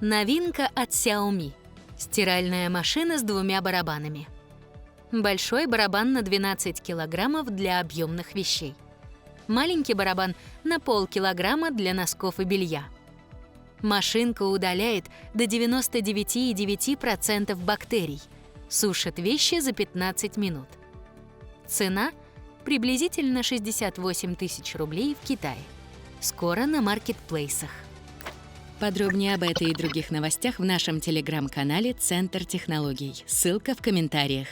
Новинка от Xiaomi. Стиральная машина с 2 барабанами. Большой барабан на 12 килограммов для объемных вещей. Маленький барабан на полкилограмма для носков и белья. Машинка удаляет до 99,9% бактерий. Сушит вещи за 15 минут. Цена – приблизительно 68 тысяч рублей в Китае. Скоро на маркетплейсах. Подробнее об этой и других новостях в нашем телеграм-канале «Центр технологий». Ссылка в комментариях.